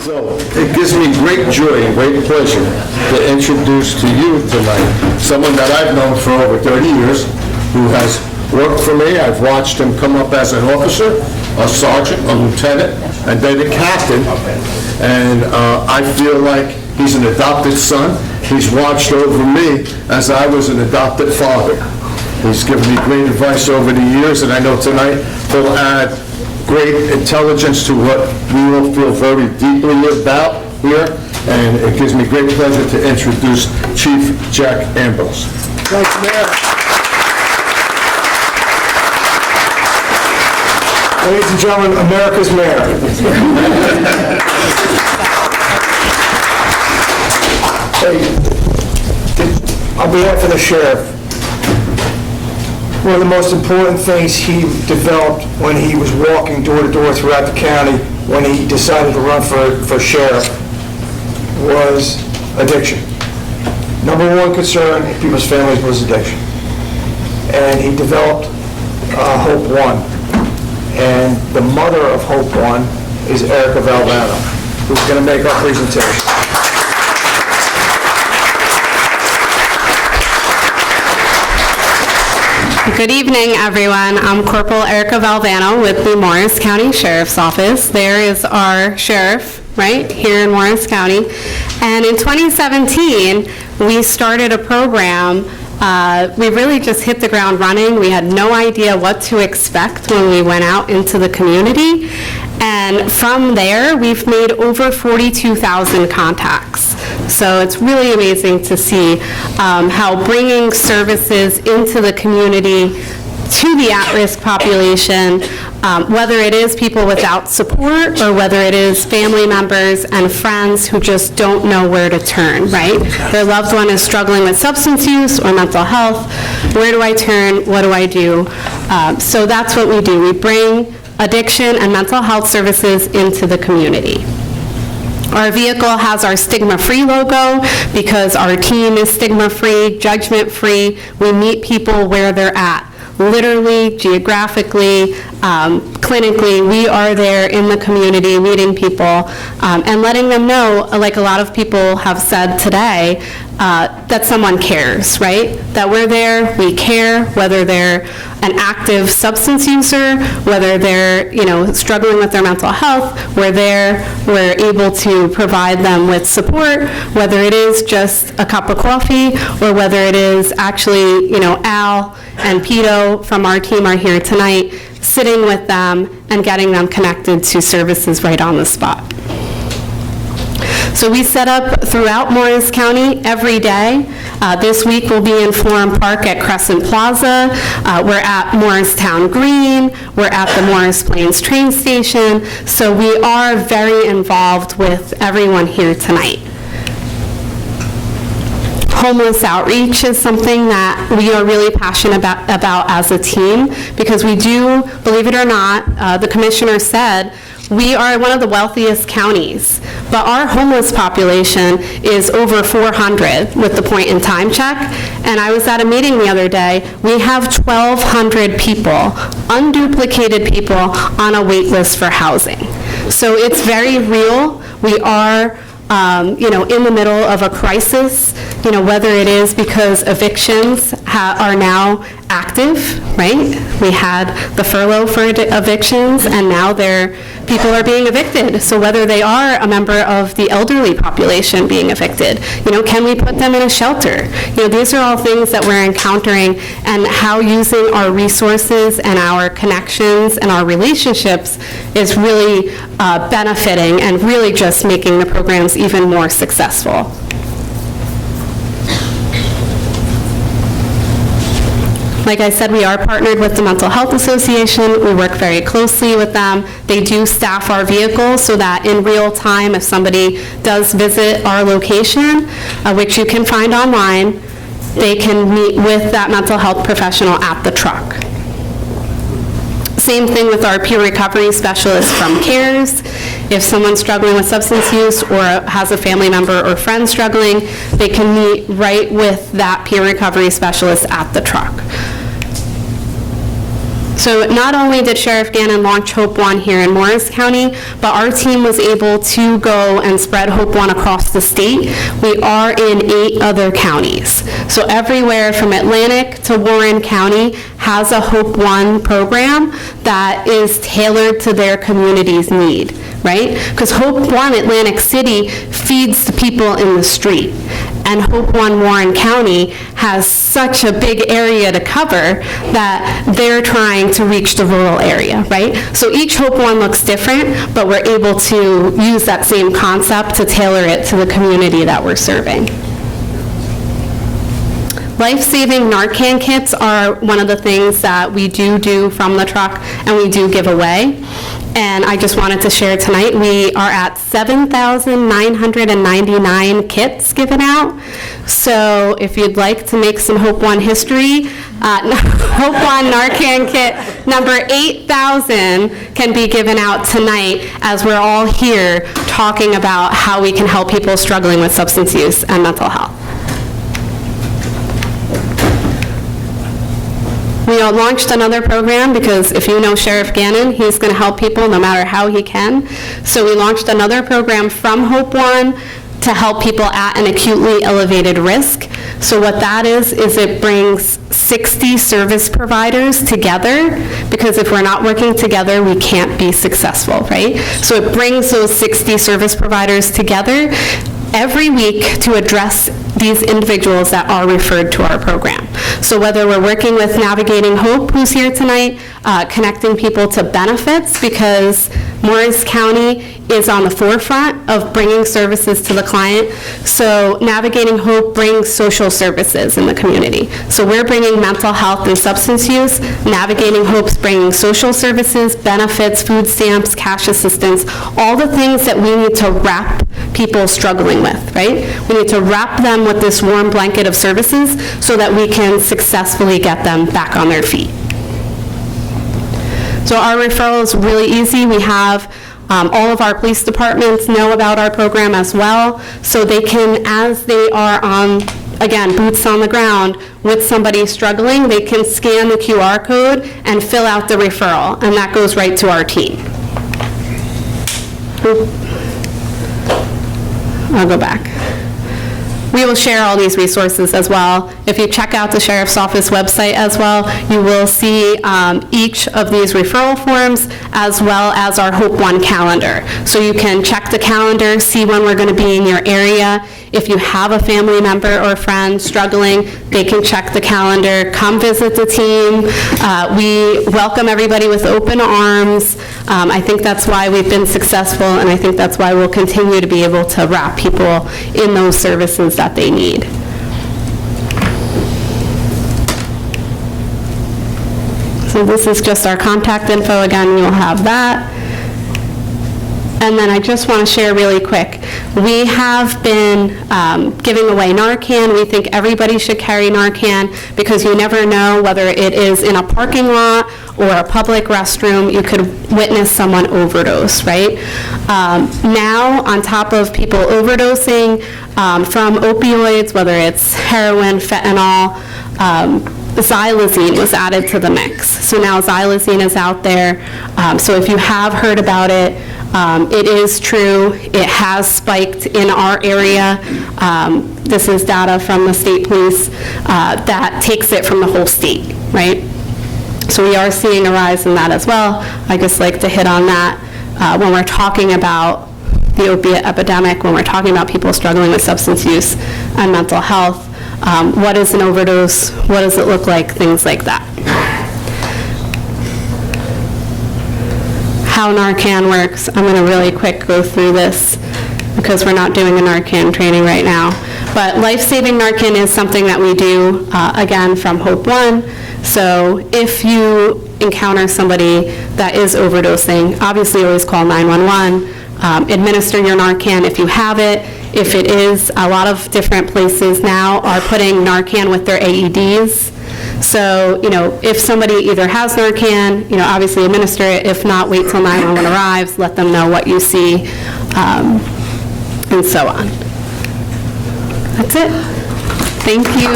So it gives me great joy and great pleasure to introduce to you tonight someone that I've known for over 30 years who has worked for me. I've watched him come up as an officer, a sergeant, a lieutenant, and then a captain. And I feel like he's an adopted son. He's watched over me as I was an adopted father. He's given me great advice over the years, and I know tonight he'll add great intelligence to what we all feel very deeply about here, and it gives me great pleasure to introduce Chief Jack Ambrose. Thanks, Mayor. Ladies and gentlemen, America's mayor. On behalf of the sheriff, one of the most important things he developed when he was walking door to door throughout the county when he decided to run for sheriff was addiction. Number one concern in people's families was addiction. And he developed Hope One. And the mother of Hope One is Erica Valvano, who's going to make our presentation. Good evening, everyone. I'm Corporal Erica Valvano with the Morris County Sheriff's Office. There is our sheriff, right, here in Morris County. And in 2017, we started a program. We really just hit the ground running. We had no idea what to expect when we went out into the community. And from there, we've made over 42,000 contacts. So it's really amazing to see how bringing services into the community to the at-risk population, whether it is people without support or whether it is family members and friends who just don't know where to turn, right? Their loved one is struggling with substance use or mental health. Where do I turn? What do I do? So that's what we do. We bring addiction and mental health services into the community. Our vehicle has our stigma-free logo because our team is stigma-free, judgment-free. We meet people where they're at. Literally, geographically, clinically, we are there in the community meeting people and letting them know, like a lot of people have said today, that someone cares, right? That we're there, we care, whether they're an active substance user, whether they're, struggling with their mental health, we're there, we're able to provide them with support, whether it is just a cup of coffee or whether it is actually, Al and Pito from our team are here tonight, sitting with them and getting them connected to services right on the spot. So we set up throughout Morris County every day. This week we'll be in Florham Park at Crescent Plaza. We're at Morristown Green. We're at the Morris Plains train station. So we are very involved with everyone here tonight. Homeless outreach is something that we are really passionate about as a team because we do, believe it or not, the commissioner said, we are one of the wealthiest counties, but our homeless population is over 400 with the point in time check. And I was at a meeting the other day. We have 1,200 people, unduplicated people, on a wait list for housing. So it's very real. We are in the middle of a crisis, whether it is because evictions are now active, right? We had the furlough for evictions, and now people are being evicted. So whether they are a member of the elderly population being evicted, can we put them in a shelter? These are all things that we're encountering, and how using our resources and our connections and our relationships is really benefiting and really just making the programs even more successful. Like I said, we are partnered with the Mental Health Association. We work very closely with them. They do staff our vehicles so that in real time, if somebody does visit our location, which you can find online, they can meet with that mental health professional at the truck. Same thing with our peer recovery specialist from CARES. If someone's struggling with substance use or has a family member or friend struggling, they can meet right with that peer recovery specialist at the truck. So not only did Sheriff Gannon launch Hope One here in Morris County, but our team was able to go and spread Hope One across the state. We are in 8 other counties. So everywhere from Atlantic to Warren County has a Hope One program that is tailored to their community's need, right? Because Hope One Atlantic City feeds the people in the street. And Hope One Warren County has such a big area to cover that they're trying to reach the rural area, right? So each Hope One looks different, but we're able to use that same concept to tailor it to the community that we're serving. Life-saving Narcan kits are one of the things that we do from the truck and we do give away. And I just wanted to share tonight, we are at 7,999 kits given out. So if you'd like to make some Hope One history, Hope One Narcan kit number 8,000 can be given out tonight as we're all here talking about how we can help people struggling with substance use and mental health. We launched another program because if you know Sheriff Gannon, he's going to help people no matter how he can. So we launched another program from Hope One to help people at an acutely elevated risk. So what that is it brings 60 service providers together, because if we're not working together, we can't be successful, right? So it brings those 60 service providers together every week to address these individuals that are referred to our program. So whether we're working with Navigating Hope, who's here tonight, connecting people to benefits, because Morris County is on the forefront of bringing services to the client. So Navigating Hope brings social services in the community. So we're bringing mental health and substance use. Navigating Hope's bringing social services, benefits, food stamps, cash assistance, all the things that we need to wrap people struggling with, right? We need to wrap them with this warm blanket of services so that we can successfully get them back on their feet. So our referral is really easy. We have all of our police departments know about our program as well, so they can, as they are on, again, boots on the ground with somebody struggling, they can scan the QR code and fill out the referral, and that goes right to our team. I'll go back. We will share all these resources as well. If you check out the Sheriff's Office website as well, you will see each of these referral forms as well as our Hope One calendar. So you can check the calendar, see when we're going to be in your area. If you have a family member or friend struggling, they can check the calendar, come visit the team. We welcome everybody with open arms. I think that's why we've been successful, and I think that's why we'll continue to be able to wrap people in those services that they need. So this is just our contact info. Again, you'll have that. And then I just want to share really quick. We have been giving away Narcan. We think everybody should carry Narcan because you never know whether it is in a parking lot or a public restroom, you could witness someone overdose, right? Now, on top of people overdosing from opioids, whether it's heroin, fentanyl, xylazine was added to the mix. So now xylazine is out there. So if you have heard about it, it is true. It has spiked in our area. This is data from the state police that takes it from the whole state, right? So we are seeing a rise in that as well. I just like to hit on that when we're talking about the opiate epidemic, when we're talking about people struggling with substance use and mental health. What is an overdose? What does it look like? Things like that. How Narcan works, I'm going to really quick go through this because we're not doing a Narcan training right now. But life-saving Narcan is something that we do, again, from Hope One. So if you encounter somebody that is overdosing, obviously always call 911. Administer your Narcan if you have it. If it is, a lot of different places now are putting Narcan with their AEDs. So, if somebody either has Narcan, obviously administer it. If not, wait till 911 arrives, let them know what you see, and so on. That's it. Thank you.